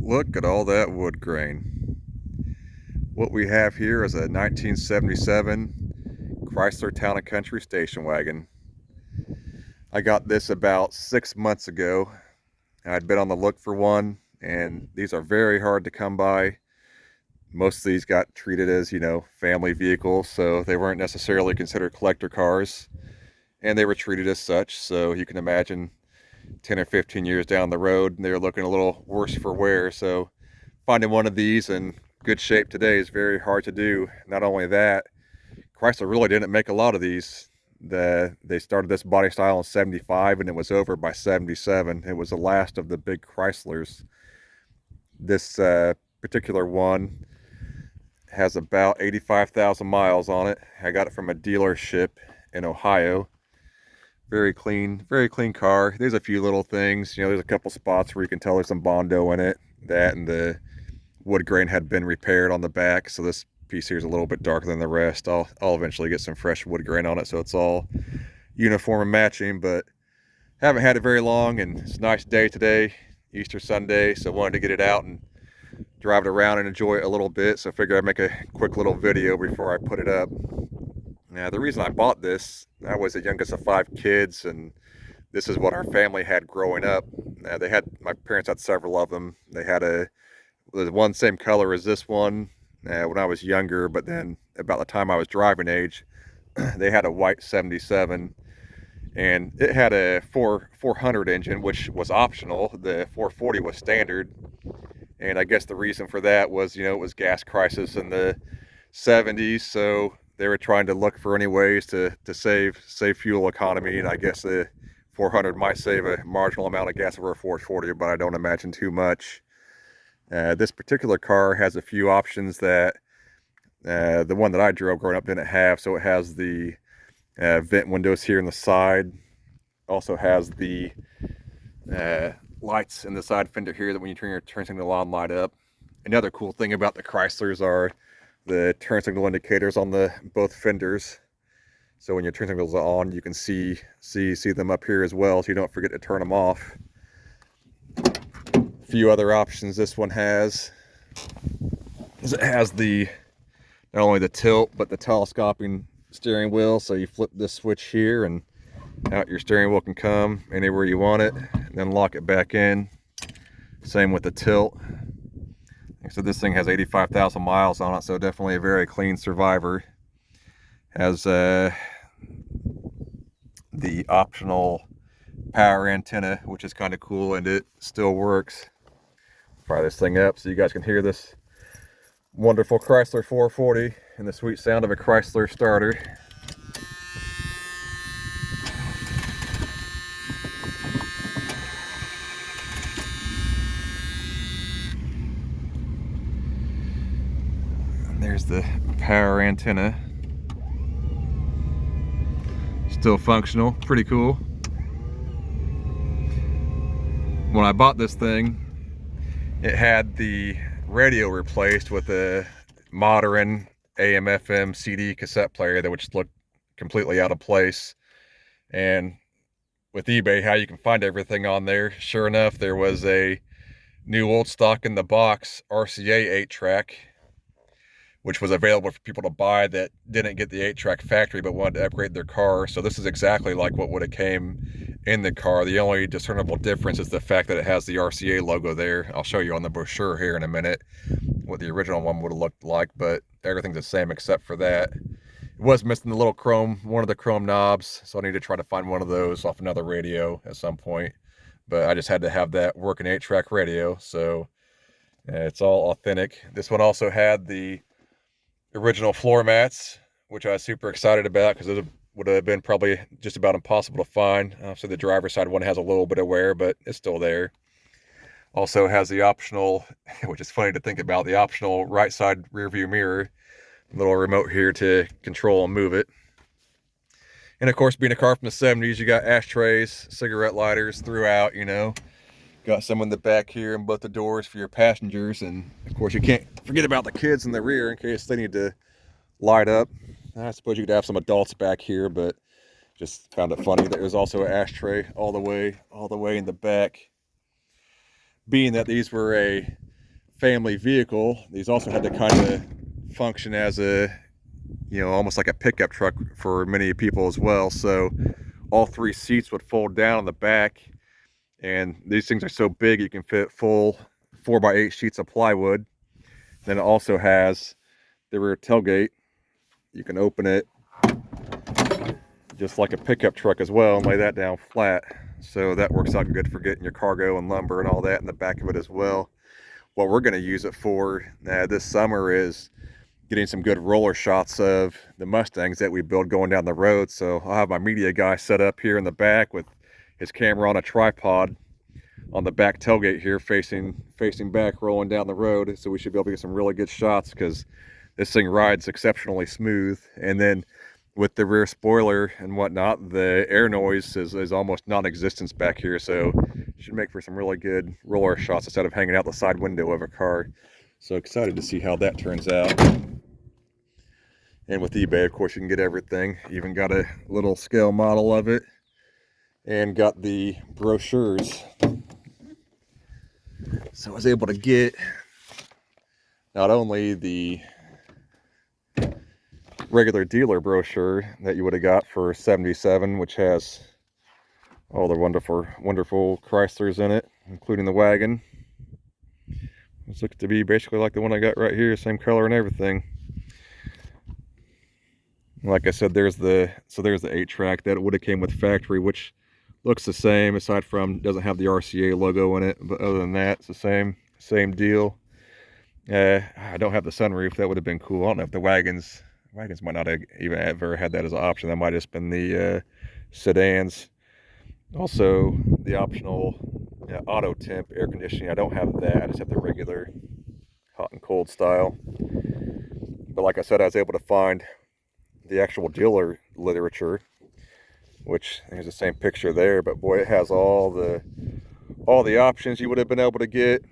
Look at all that wood grain. What we have here is a 1977 Chrysler Town & Country station wagon. I got this about 6 months ago. I'd been on the look for one, and these are very hard to come by. Most of these got treated as, family vehicles, so they weren't necessarily considered collector cars, and they were treated as such. So you can imagine 10 or 15 years down the road, and they're looking a little worse for wear. So finding one of these in good shape today is very hard to do. Not only that, Chrysler really didn't make a lot of these. They started this body style in 75 and it was over by 77. It was the last of the big Chryslers. This particular one has about 85,000 miles on it. I got it from a dealership in Ohio. Very clean car. There's a few little things, there's a couple spots where you can tell there's some Bondo in it. That and the wood grain had been repaired on the back, so this piece here is a little bit darker than the rest. I'll eventually get some fresh wood grain on it so it's all uniform and matching, but haven't had it very long, and it's a nice day today, Easter Sunday, so wanted to get it out and drive it around and enjoy it a little bit. So I figured I'd make a quick little video before I put it up. Now, the reason I bought this, I was the youngest of 5 kids, and this is what our family had growing up. My parents had several of them. They had the one same color as this one when I was younger, but then about the time I was driving age, they had a white 77, and it had a 400 engine, which was optional. The 440 was standard, and I guess the reason for that was, it was gas crisis in the 70s, so they were trying to look for any ways to save fuel economy, and I guess the 400 might save a marginal amount of gas over a 440, but I don't imagine too much. This particular car has a few options that the one that I drove growing up didn't have. So it has the vent windows here in the side. Also has the lights in the side fender here that when you turn your turn signal on, light up. Another cool thing about the Chryslers are the turn signal indicators on both fenders. So when your turn signals are on, you can see them up here as well, so you don't forget to turn them off. A few other options this one has is it has not only the tilt but the telescoping steering wheel, so you flip this switch here and out your steering wheel can come anywhere you want it, and then lock it back in. Same with the tilt. So this thing has 85,000 miles on it, so definitely a very clean survivor. Has the optional power antenna, which is kind of cool, and it still works. Fire this thing up so you guys can hear this wonderful Chrysler 440 and the sweet sound of a Chrysler starter. And there's the power antenna. Still functional, pretty cool. When I bought this thing, it had the radio replaced with a modern AM/FM CD cassette player that would just look completely out of place. And with eBay, how you can find everything on there, sure enough, there was a new old stock in the box RCA 8-track, which was available for people to buy that didn't get the 8-track factory but wanted to upgrade their car. So this is exactly like what would have came in the car. The only discernible difference is the fact that it has the RCA logo there. I'll show you on the brochure here in a minute what the original one would have looked like, but everything's the same except for that. It was missing the little one of the chrome knobs, so I need to try to find one of those off another radio at some point. But I just had to have that working 8-track radio, so it's all authentic. This one also had the original floor mats, which I was super excited about because it would have been probably just about impossible to find. So the driver's side one has a little bit of wear, but it's still there. Also has the optional, which is funny to think about, the optional right side rear view mirror. Little remote here to control and move it. And of course, being a car from the 70s, you got ashtrays, cigarette lighters throughout, Got some in the back here in both the doors for your passengers. And of course, you can't forget about the kids in the rear in case they need to light up. I suppose you could have some adults back here, but just found it funny that there's also an ashtray all the way in the back. Being that these were a family vehicle, these also had to kind of function as a, you know, almost like a pickup truck for many people as well. So all 3 seats would fold down on the back, and these things are so big you can fit full 4x8 sheets of plywood. Then it also has the rear tailgate. You can open it just like a pickup truck as well and lay that down flat. So that works out good for getting your cargo and lumber and all that in the back of it as well. What we're going to use it for this summer is getting some good roller shots of the Mustangs that we build going down the road. So I'll have my media guy set up here in the back with his camera on a tripod on the back tailgate here, facing back, rolling down the road. So we should be able to get some really good shots because this thing rides exceptionally smooth. And then with the rear spoiler and whatnot, the air noise is almost non-existent back here, so it should make for some really good roller shots instead of hanging out the side window of a car. So excited to see how that turns out. And with eBay, of course, you can get everything. Even got a little scale model of it and got the brochures. So I was able to get not only the regular dealer brochure that you would have got for $77, which has all the wonderful Chryslers in it, including the wagon. This looks to be basically like the one I got right here, same color and everything. Like I said, there's the 8-track that would have came with factory, which looks the same aside from doesn't have the RCA logo in it, but other than that, it's the same deal. I don't have the sunroof. That would have been cool. I don't know if the wagons might not have even ever had that as an option. That might have just been the sedans. Also, the optional auto temp air conditioning. I don't have that. I just have the regular hot and cold style. But like I said, I was able to find the actual dealer literature, which there's the same picture there. But boy, it has all the options you would have been able to get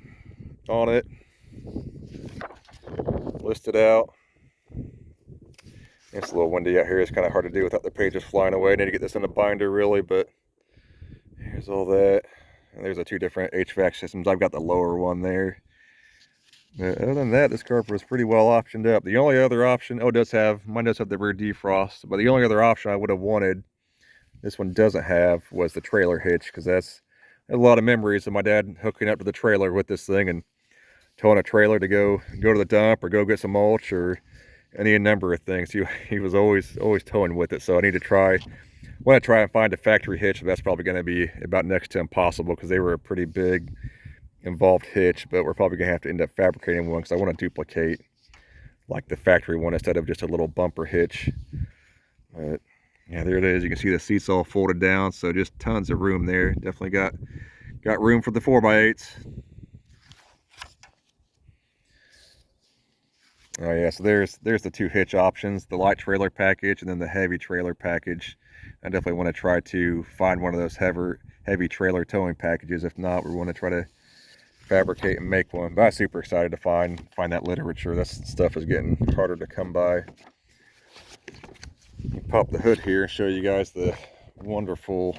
on it listed out. It's a little windy out here. It's kind of hard to do without the pages flying away. I need to get this in a binder really, but here's all that. And there's the 2 different HVAC systems. I've got the lower one there. But other than that, this carpet is pretty well optioned up. The only other option, mine does have the rear defrost, but the only other option I would have wanted, this one doesn't have, was the trailer hitch, because that's a lot of memories of my dad hooking up to the trailer with this thing and towing a trailer to go to the dump or go get some mulch or any number of things. He was always towing with it. So I need to try and find a factory hitch. That's probably going to be about next to impossible because they were a pretty big involved hitch, but we're probably going to have to end up fabricating one because I want to duplicate like the factory one instead of just a little bumper hitch. But yeah, there it is. You can see the seats all folded down, so just tons of room there. Definitely got room for the 4x8s. Oh yeah, so there's the 2 hitch options, the light trailer package and then the heavy trailer package. I definitely want to try to find one of those heavy trailer towing packages. If not, we want to try to fabricate and make one. But I'm super excited to find that literature. That stuff is getting harder to come by. Pop the hood here and show you guys the wonderful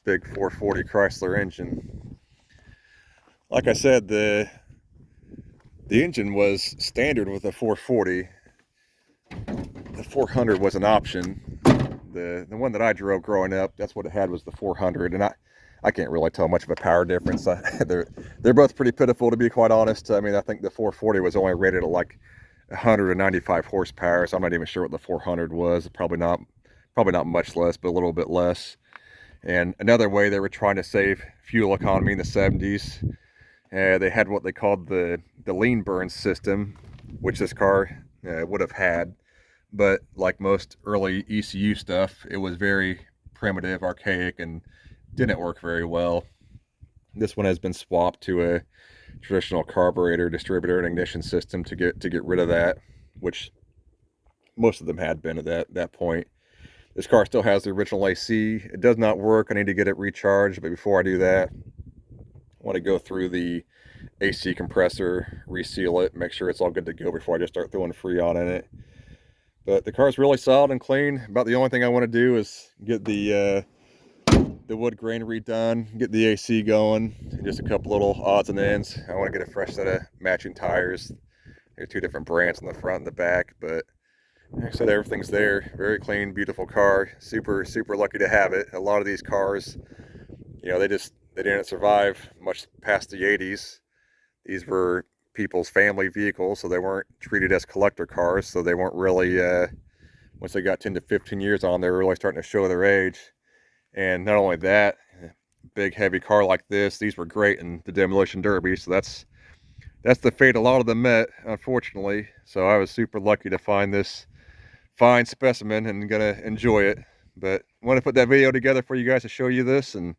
big 440 Chrysler engine. Like I said, the engine was standard with the 440. The 400 was an option. The one that I drove growing up, that's what it had, was the 400, and I can't really tell much of a power difference. They're both pretty pitiful, to be quite honest. I mean, I think the 440 was only rated at like 195 horsepower, so I'm not even sure what the 400 was. Probably not much less, but a little bit less. And another way they were trying to save fuel economy in the 70s, they had what they called the lean burn system, which this car would have had. But like most early ECU stuff, it was very primitive, archaic, and didn't work very well. This one has been swapped to a traditional carburetor, distributor, and ignition system to get rid of that, which most of them had been at that point. This car still has the original AC. It does not work. I need to get it recharged, but before I do that, I want to go through the AC compressor, reseal it, make sure it's all good to go before I just start throwing Freon in it. But the car's really solid and clean. About the only thing I want to do is get the the wood grain redone, get the AC going, and just a couple little odds and ends. I want to get a fresh set of matching tires. There's 2 different brands on the front and the back, but like I said, everything's there. Very clean, beautiful car. Super lucky to have it. A lot of these cars, you know, they didn't survive much past the 80s. These were people's family vehicles, so they weren't treated as collector cars, so they weren't really, once they got 10 to 15 years on, they were really starting to show their age. And not only that, big heavy car like this, these were great in the demolition derby, so that's the fate a lot of them met, unfortunately. So I was super lucky to find this fine specimen and gonna enjoy it. But I want to put that video together for you guys to show you this, and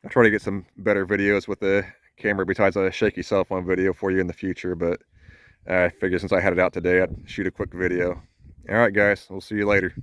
I'll try to get some better videos with the camera besides a shaky cell phone video for you in the future. But I figured since I had it out today, I'd shoot a quick video. All right, guys, we'll see you later.